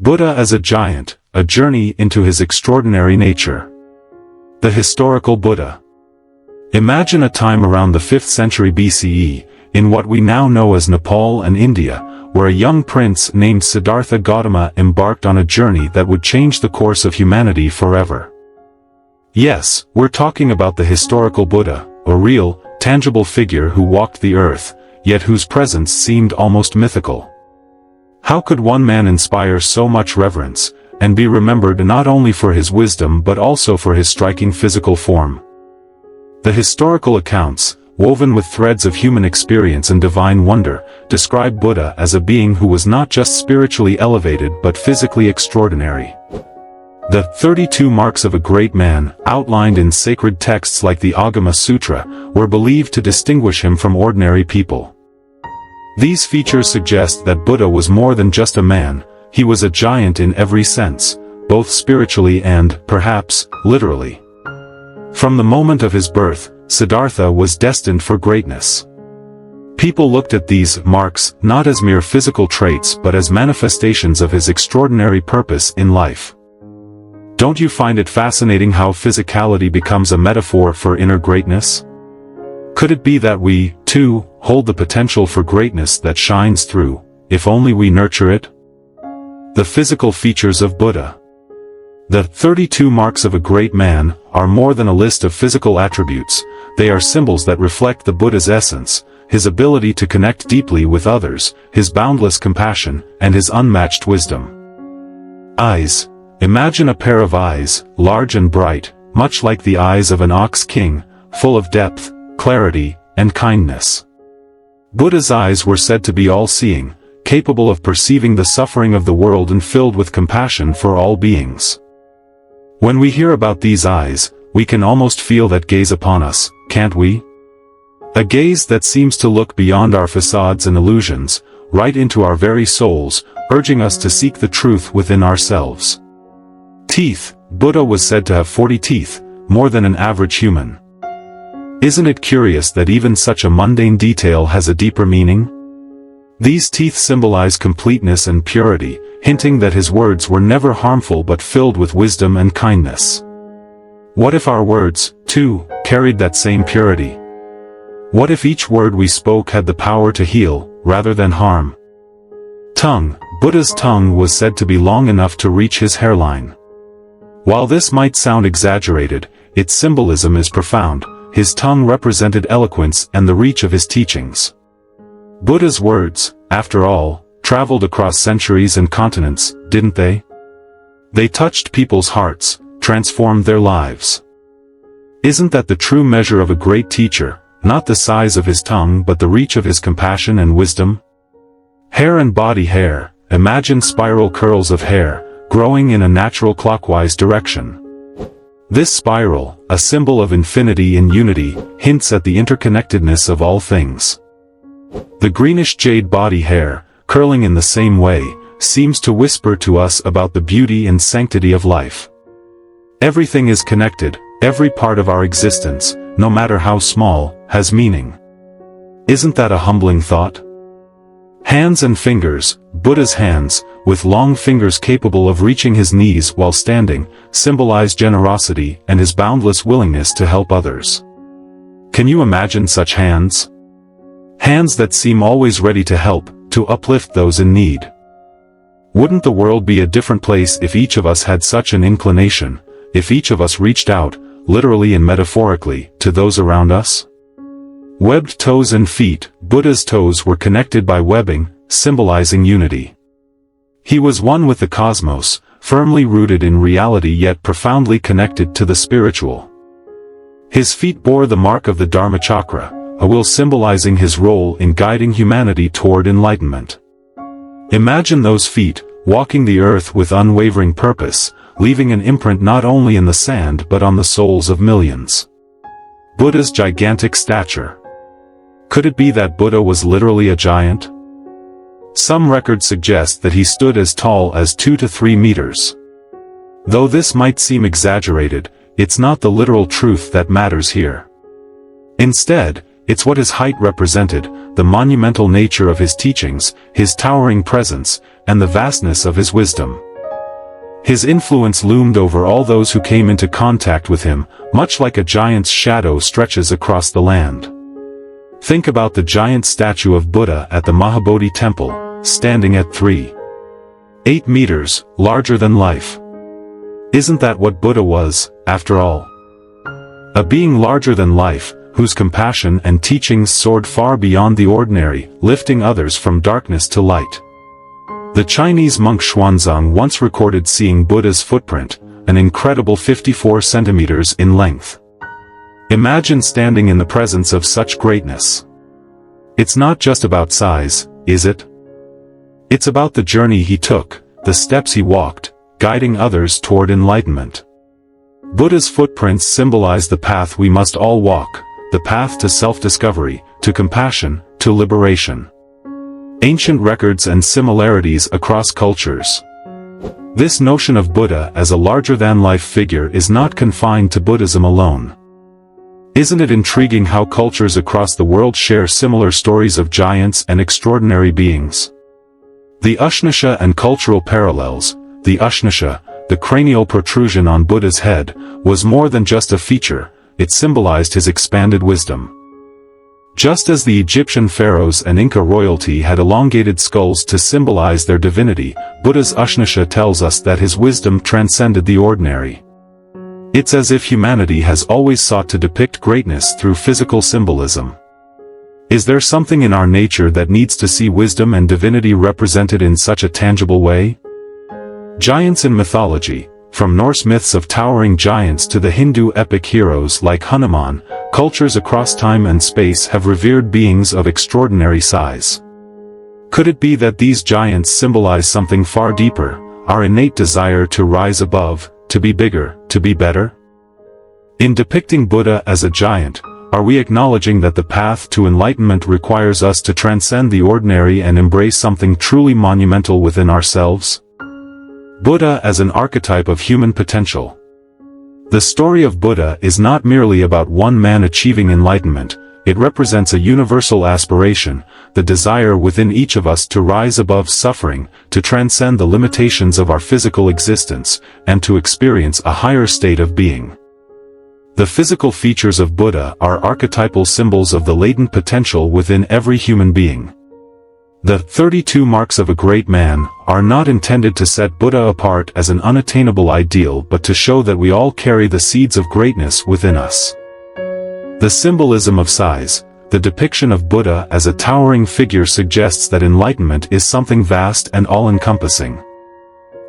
Buddha as a giant, a journey into his extraordinary nature. The historical Buddha. Imagine a time around the 5th century BCE, in what we now know as Nepal and India, where a young prince named Siddhartha Gautama embarked on a journey that would change the course of humanity forever. Yes, we're talking about the historical Buddha, a real, tangible figure who walked the earth, yet whose presence seemed almost mythical. How could one man inspire so much reverence, and be remembered not only for his wisdom but also for his striking physical form? The historical accounts, woven with threads of human experience and divine wonder, describe Buddha as a being who was not just spiritually elevated but physically extraordinary. The 32 marks of a great man, outlined in sacred texts like the Agama Sutra, were believed to distinguish him from ordinary people. These features suggest that Buddha was more than just a man, he was a giant in every sense, both spiritually and, perhaps, literally. From the moment of his birth, Siddhartha was destined for greatness. People looked at these marks not as mere physical traits but as manifestations of his extraordinary purpose in life. Don't you find it fascinating how physicality becomes a metaphor for inner greatness? Could it be that we, too, hold the potential for greatness that shines through, if only we nurture it? The physical features of Buddha. The 32 marks of a great man are more than a list of physical attributes, they are symbols that reflect the Buddha's essence, his ability to connect deeply with others, his boundless compassion, and his unmatched wisdom. Eyes. Imagine a pair of eyes, large and bright, much like the eyes of an ox king, full of depth, clarity, and kindness. Buddha's eyes were said to be all-seeing, capable of perceiving the suffering of the world and filled with compassion for all beings. When we hear about these eyes, we can almost feel that gaze upon us, can't we? A gaze that seems to look beyond our facades and illusions, right into our very souls, urging us to seek the truth within ourselves. Teeth. Buddha was said to have 40 teeth, more than an average human. Isn't it curious that even such a mundane detail has a deeper meaning? These teeth symbolize completeness and purity, hinting that his words were never harmful but filled with wisdom and kindness. What if our words, too, carried that same purity? What if each word we spoke had the power to heal, rather than harm? Tongue. Buddha's tongue was said to be long enough to reach his hairline. While this might sound exaggerated, its symbolism is profound. His tongue represented eloquence and the reach of his teachings. Buddha's words, after all, traveled across centuries and continents, didn't they? They touched people's hearts, transformed their lives. Isn't that the true measure of a great teacher, not the size of his tongue but the reach of his compassion and wisdom? Hair and body hair. Imagine spiral curls of hair, growing in a natural clockwise direction. This spiral, a symbol of infinity and unity, hints at the interconnectedness of all things. The greenish jade body hair, curling in the same way, seems to whisper to us about the beauty and sanctity of life. Everything is connected, every part of our existence, no matter how small, has meaning. Isn't that a humbling thought? Hands and fingers. Buddha's hands, with long fingers capable of reaching his knees while standing, symbolize generosity and his boundless willingness to help others. Can you imagine such hands? Hands that seem always ready to help, to uplift those in need. Wouldn't the world be a different place if each of us had such an inclination, if each of us reached out, literally and metaphorically, to those around us? Webbed toes and feet. Buddha's toes were connected by webbing, symbolizing unity. He was one with the cosmos, firmly rooted in reality yet profoundly connected to the spiritual. His feet bore the mark of the Dharma chakra, a will symbolizing his role in guiding humanity toward enlightenment. Imagine those feet, walking the earth with unwavering purpose, leaving an imprint not only in the sand but on the souls of millions. Buddha's gigantic stature. Could it be that Buddha was literally a giant? Some records suggest that he stood as tall as 2 to 3 meters. Though this might seem exaggerated, it's not the literal truth that matters here. Instead, it's what his height represented, the monumental nature of his teachings, his towering presence, and the vastness of his wisdom. His influence loomed over all those who came into contact with him, much like a giant's shadow stretches across the land. Think about the giant statue of Buddha at the Mahabodhi temple, standing at 3.8 meters, larger than life. Isn't that what Buddha was, after all? A being larger than life, whose compassion and teachings soared far beyond the ordinary, lifting others from darkness to light. The Chinese monk Xuanzang once recorded seeing Buddha's footprint, an incredible 54 centimeters in length. Imagine standing in the presence of such greatness. It's not just about size, is it? It's about the journey he took, the steps he walked, guiding others toward enlightenment. Buddha's footprints symbolize the path we must all walk, the path to self-discovery, to compassion, to liberation. Ancient records and similarities across cultures. This notion of Buddha as a larger-than-life figure is not confined to Buddhism alone. Isn't it intriguing how cultures across the world share similar stories of giants and extraordinary beings? The Ushnisha and cultural parallels. The Ushnisha, the cranial protrusion on Buddha's head, was more than just a feature, it symbolized his expanded wisdom. Just as the Egyptian pharaohs and Inca royalty had elongated skulls to symbolize their divinity, Buddha's Ushnisha tells us that his wisdom transcended the ordinary. It's as if humanity has always sought to depict greatness through physical symbolism. Is there something in our nature that needs to see wisdom and divinity represented in such a tangible way? Giants in mythology, from Norse myths of towering giants to the Hindu epic heroes like Hanuman, cultures across time and space have revered beings of extraordinary size. Could it be that these giants symbolize something far deeper, our innate desire to rise above, to be bigger, to be better? In depicting Buddha as a giant, are we acknowledging that the path to enlightenment requires us to transcend the ordinary and embrace something truly monumental within ourselves? Buddha as an archetype of human potential. The story of Buddha is not merely about one man achieving enlightenment, it represents a universal aspiration, the desire within each of us to rise above suffering, to transcend the limitations of our physical existence, and to experience a higher state of being. The physical features of Buddha are archetypal symbols of the latent potential within every human being. The 32 marks of a great man are not intended to set Buddha apart as an unattainable ideal but to show that we all carry the seeds of greatness within us. The symbolism of size, the depiction of Buddha as a towering figure suggests that enlightenment is something vast and all-encompassing.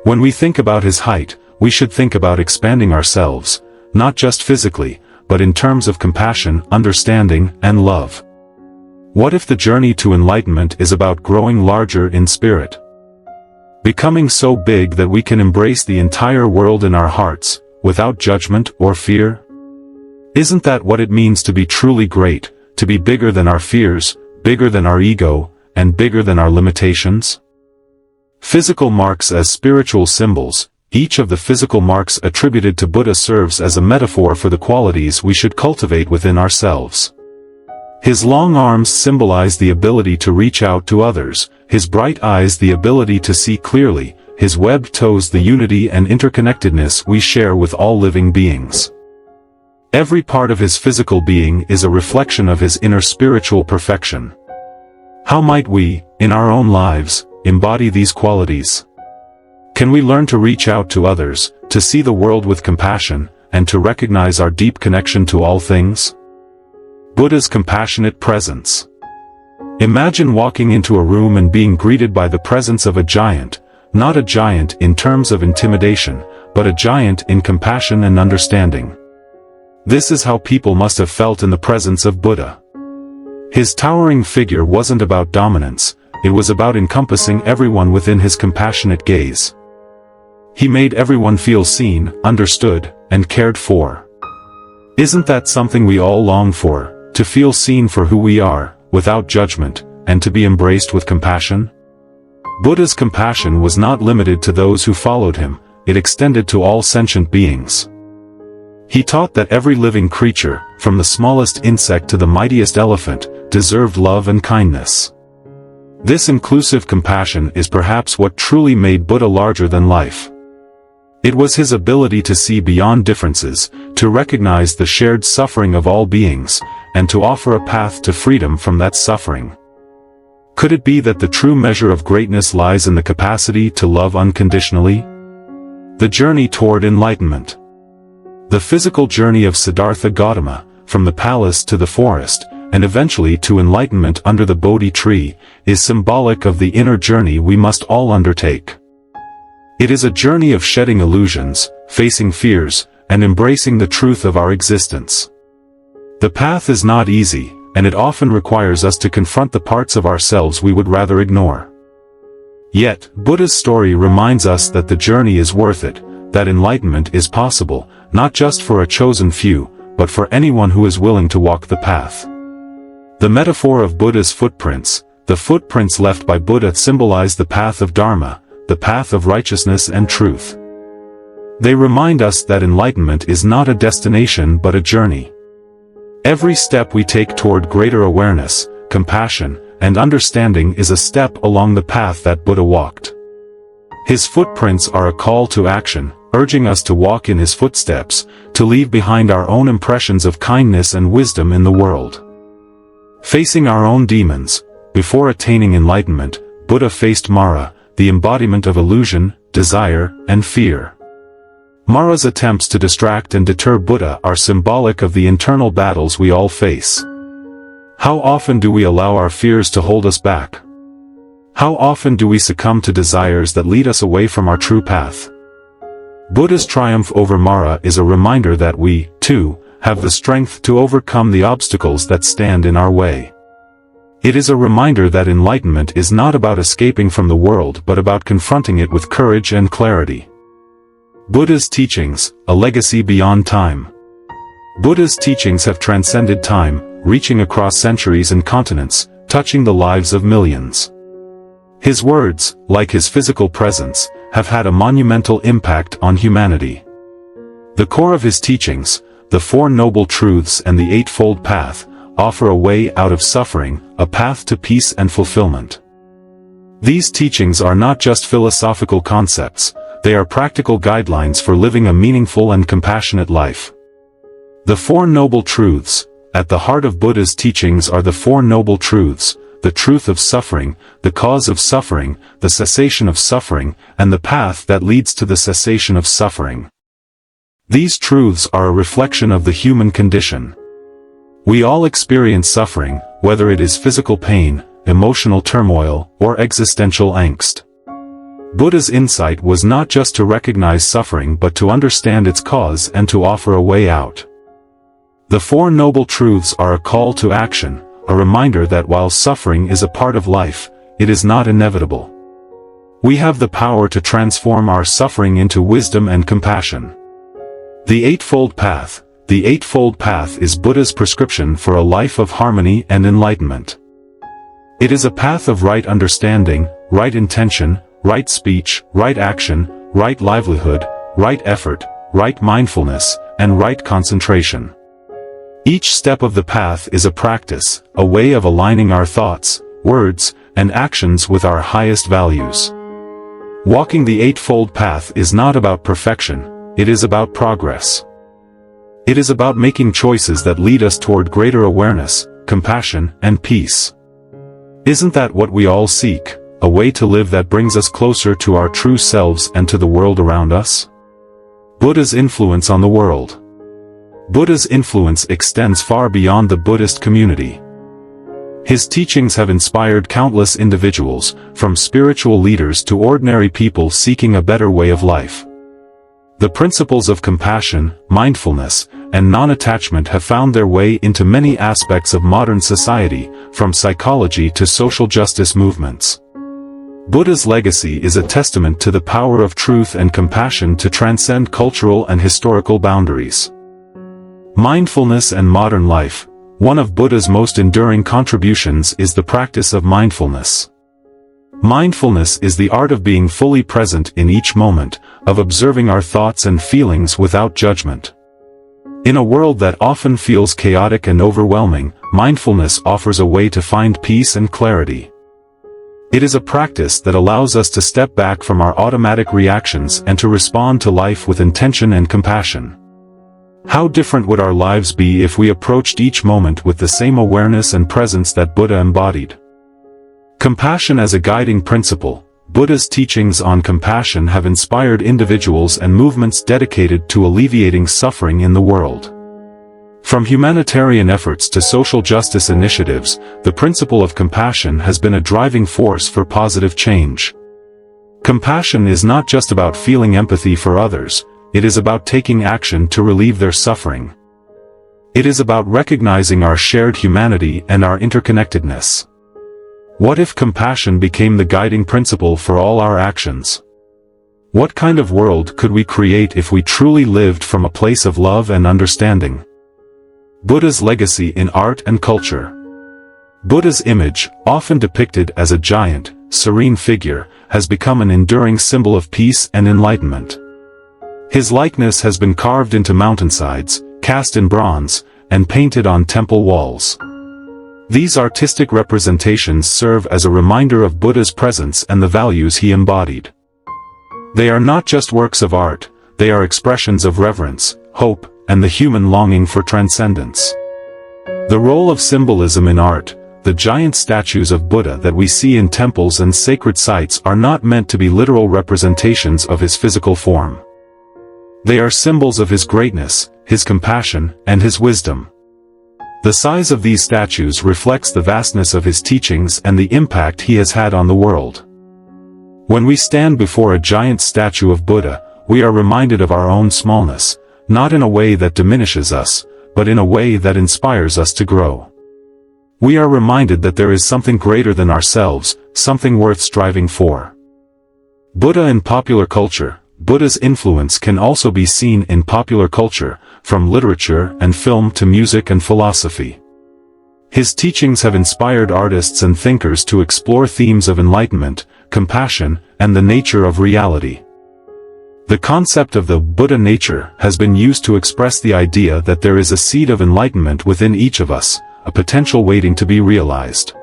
When we think about his height, we should think about expanding ourselves, not just physically, but in terms of compassion, understanding, and love. What if the journey to enlightenment is about growing larger in spirit? Becoming so big that we can embrace the entire world in our hearts, without judgment or fear? Isn't that what it means to be truly great, to be bigger than our fears, bigger than our ego, and bigger than our limitations? Physical marks as spiritual symbols. Each of the physical marks attributed to Buddha serves as a metaphor for the qualities we should cultivate within ourselves. His long arms symbolize the ability to reach out to others, his bright eyes the ability to see clearly, his webbed toes the unity and interconnectedness we share with all living beings. Every part of his physical being is a reflection of his inner spiritual perfection. How might we, in our own lives, embody these qualities? Can we learn to reach out to others, to see the world with compassion, and to recognize our deep connection to all things? Buddha's compassionate presence. Imagine walking into a room and being greeted by the presence of a giant, not a giant in terms of intimidation, but a giant in compassion and understanding. This is how people must have felt in the presence of Buddha. His towering figure wasn't about dominance, it was about encompassing everyone within his compassionate gaze. He made everyone feel seen, understood, and cared for. Isn't that something we all long for? To feel seen for who we are, without judgment, and to be embraced with compassion? Buddha's compassion was not limited to those who followed him, it extended to all sentient beings. He taught that every living creature, from the smallest insect to the mightiest elephant, deserved love and kindness. This inclusive compassion is perhaps what truly made Buddha larger than life. It was his ability to see beyond differences, to recognize the shared suffering of all beings, and to offer a path to freedom from that suffering. Could it be that the true measure of greatness lies in the capacity to love unconditionally? The journey toward enlightenment. The physical journey of Siddhartha Gautama, from the palace to the forest, and eventually to enlightenment under the Bodhi tree, is symbolic of the inner journey we must all undertake. It is a journey of shedding illusions, facing fears, and embracing the truth of our existence. The path is not easy, and it often requires us to confront the parts of ourselves we would rather ignore. Yet, Buddha's story reminds us that the journey is worth it, that enlightenment is possible, not just for a chosen few, but for anyone who is willing to walk the path. The metaphor of Buddha's footprints, the footprints left by Buddha, symbolize the path of Dharma, the path of righteousness and truth. They remind us that enlightenment is not a destination but a journey. Every step we take toward greater awareness, compassion, and understanding is a step along the path that Buddha walked. His footprints are a call to action, urging us to walk in his footsteps, to leave behind our own impressions of kindness and wisdom in the world. Facing our own demons, before attaining enlightenment, Buddha faced Mara, the embodiment of illusion, desire, and fear. Mara's attempts to distract and deter Buddha are symbolic of the internal battles we all face. How often do we allow our fears to hold us back? How often do we succumb to desires that lead us away from our true path? Buddha's triumph over Mara is a reminder that we, too, have the strength to overcome the obstacles that stand in our way. It is a reminder that enlightenment is not about escaping from the world but about confronting it with courage and clarity. Buddha's teachings, a legacy beyond time. Buddha's teachings have transcended time, reaching across centuries and continents, touching the lives of millions. His words, like his physical presence, have had a monumental impact on humanity. The core of his teachings, the Four Noble Truths and the Eightfold Path, offer a way out of suffering, a path to peace and fulfillment. These teachings are not just philosophical concepts, they are practical guidelines for living a meaningful and compassionate life. The Four Noble Truths. At the heart of Buddha's teachings are the Four Noble Truths, the truth of suffering, the cause of suffering, the cessation of suffering, and the path that leads to the cessation of suffering. These truths are a reflection of the human condition. We all experience suffering, whether it is physical pain, emotional turmoil, or existential angst. Buddha's insight was not just to recognize suffering but to understand its cause and to offer a way out. The Four Noble Truths are a call to action, a reminder that while suffering is a part of life, it is not inevitable. We have the power to transform our suffering into wisdom and compassion. The Eightfold Path. The Eightfold Path is Buddha's prescription for a life of harmony and enlightenment. It is a path of right understanding, right intention, right speech, right action, right livelihood, right effort, right mindfulness, and right concentration. Each step of the path is a practice, a way of aligning our thoughts, words, and actions with our highest values. Walking the Eightfold Path is not about perfection, it is about progress. It is about making choices that lead us toward greater awareness, compassion, and peace. Isn't that what we all seek, a way to live that brings us closer to our true selves and to the world around us? Buddha's influence on the world. Buddha's influence extends far beyond the Buddhist community. His teachings have inspired countless individuals, from spiritual leaders to ordinary people seeking a better way of life. The principles of compassion, mindfulness, and non-attachment have found their way into many aspects of modern society, from psychology to social justice movements. Buddha's legacy is a testament to the power of truth and compassion to transcend cultural and historical boundaries. Mindfulness and modern life. One of Buddha's most enduring contributions is the practice of mindfulness. Mindfulness is the art of being fully present in each moment, of observing our thoughts and feelings without judgment. In a world that often feels chaotic and overwhelming, mindfulness offers a way to find peace and clarity. It is a practice that allows us to step back from our automatic reactions and to respond to life with intention and compassion. How different would our lives be if we approached each moment with the same awareness and presence that Buddha embodied? Compassion as a guiding principle. Buddha's teachings on compassion have inspired individuals and movements dedicated to alleviating suffering in the world. From humanitarian efforts to social justice initiatives, the principle of compassion has been a driving force for positive change. Compassion is not just about feeling empathy for others, it is about taking action to relieve their suffering. It is about recognizing our shared humanity and our interconnectedness. What if compassion became the guiding principle for all our actions? What kind of world could we create if we truly lived from a place of love and understanding? Buddha's legacy in art and culture. Buddha's image, often depicted as a giant, serene figure, has become an enduring symbol of peace and enlightenment. His likeness has been carved into mountainsides, cast in bronze, and painted on temple walls. These artistic representations serve as a reminder of Buddha's presence and the values he embodied. They are not just works of art, they are expressions of reverence, hope, and the human longing for transcendence. The role of symbolism in art. The giant statues of Buddha that we see in temples and sacred sites are not meant to be literal representations of his physical form. They are symbols of his greatness, his compassion, and his wisdom. The size of these statues reflects the vastness of his teachings and the impact he has had on the world. When we stand before a giant statue of Buddha, we are reminded of our own smallness, not in a way that diminishes us, but in a way that inspires us to grow. We are reminded that there is something greater than ourselves, something worth striving for. Buddha in popular culture. Buddha's influence can also be seen in popular culture, from literature and film to music and philosophy. His teachings have inspired artists and thinkers to explore themes of enlightenment, compassion, and the nature of reality. The concept of the Buddha nature has been used to express the idea that there is a seed of enlightenment within each of us, a potential waiting to be realized.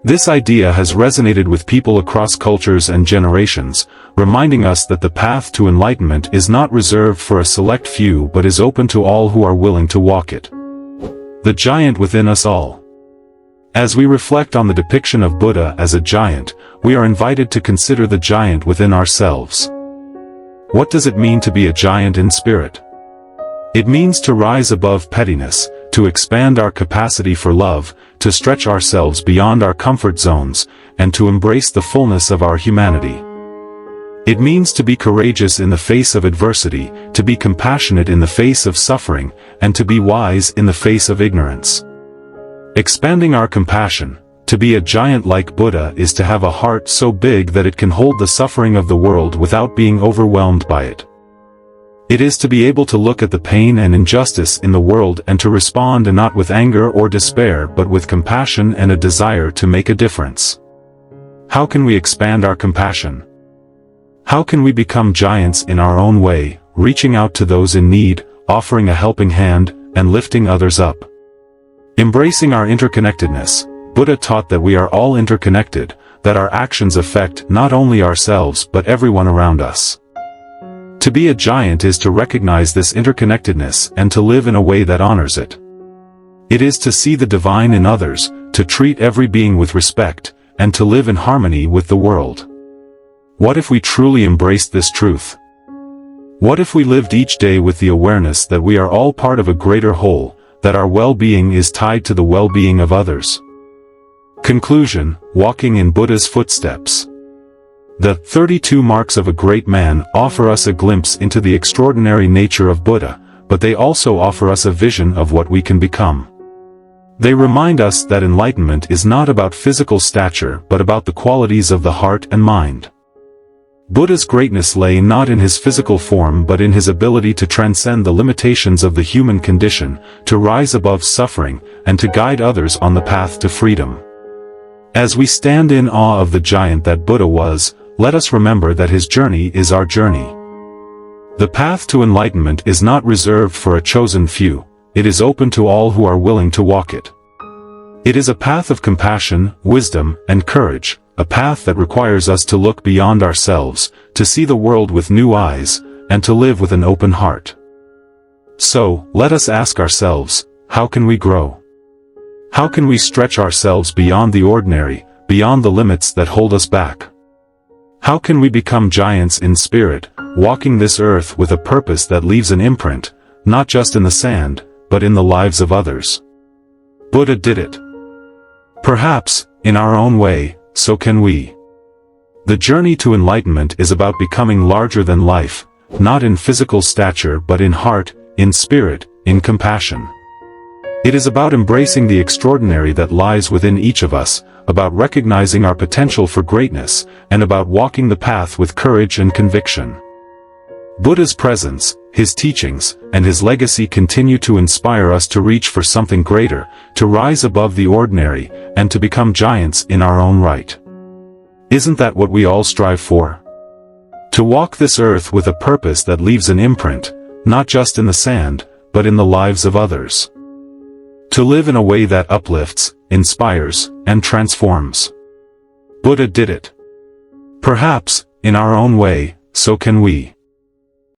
This idea has resonated with people across cultures and generations, reminding us that the path to enlightenment is not reserved for a select few but is open to all who are willing to walk it. The giant within us all. As we reflect on the depiction of Buddha as a giant, we are invited to consider the giant within ourselves. What does it mean to be a giant in spirit? It means to rise above pettiness, to expand our capacity for love, to stretch ourselves beyond our comfort zones, and to embrace the fullness of our humanity. It means to be courageous in the face of adversity, to be compassionate in the face of suffering, and to be wise in the face of ignorance. Expanding our compassion. To be a giant like Buddha is to have a heart so big that it can hold the suffering of the world without being overwhelmed by it. It is to be able to look at the pain and injustice in the world and to respond not with anger or despair but with compassion and a desire to make a difference. How can we expand our compassion? How can we become giants in our own way, reaching out to those in need, offering a helping hand, and lifting others up? Embracing our interconnectedness. Buddha taught that we are all interconnected, that our actions affect not only ourselves but everyone around us. To be a giant is to recognize this interconnectedness and to live in a way that honors it. It is to see the divine in others, to treat every being with respect, and to live in harmony with the world. What if we truly embraced this truth? What if we lived each day with the awareness that we are all part of a greater whole, that our well-being is tied to the well-being of others? Conclusion: walking in Buddha's footsteps. The 32 marks of a great man offer us a glimpse into the extraordinary nature of Buddha, but they also offer us a vision of what we can become. They remind us that enlightenment is not about physical stature but about the qualities of the heart and mind. Buddha's greatness lay not in his physical form but in his ability to transcend the limitations of the human condition, to rise above suffering, and to guide others on the path to freedom. As we stand in awe of the giant that Buddha was, let us remember that his journey is our journey. The path to enlightenment is not reserved for a chosen few, it is open to all who are willing to walk it. It is a path of compassion, wisdom, and courage, a path that requires us to look beyond ourselves, to see the world with new eyes, and to live with an open heart. So, let us ask ourselves, how can we grow? How can we stretch ourselves beyond the ordinary, beyond the limits that hold us back? How can we become giants in spirit, walking this earth with a purpose that leaves an imprint, not just in the sand, but in the lives of others? Buddha did it. Perhaps, in our own way, so can we. The journey to enlightenment is about becoming larger than life, not in physical stature but in heart, in spirit, in compassion. It is about embracing the extraordinary that lies within each of us, about recognizing our potential for greatness, and about walking the path with courage and conviction. Buddha's presence, his teachings, and his legacy continue to inspire us to reach for something greater, to rise above the ordinary, and to become giants in our own right. Isn't that what we all strive for? To walk this earth with a purpose that leaves an imprint, not just in the sand, but in the lives of others. To live in a way that uplifts, inspires, and transforms. Buddha did it. Perhaps, in our own way, so can we.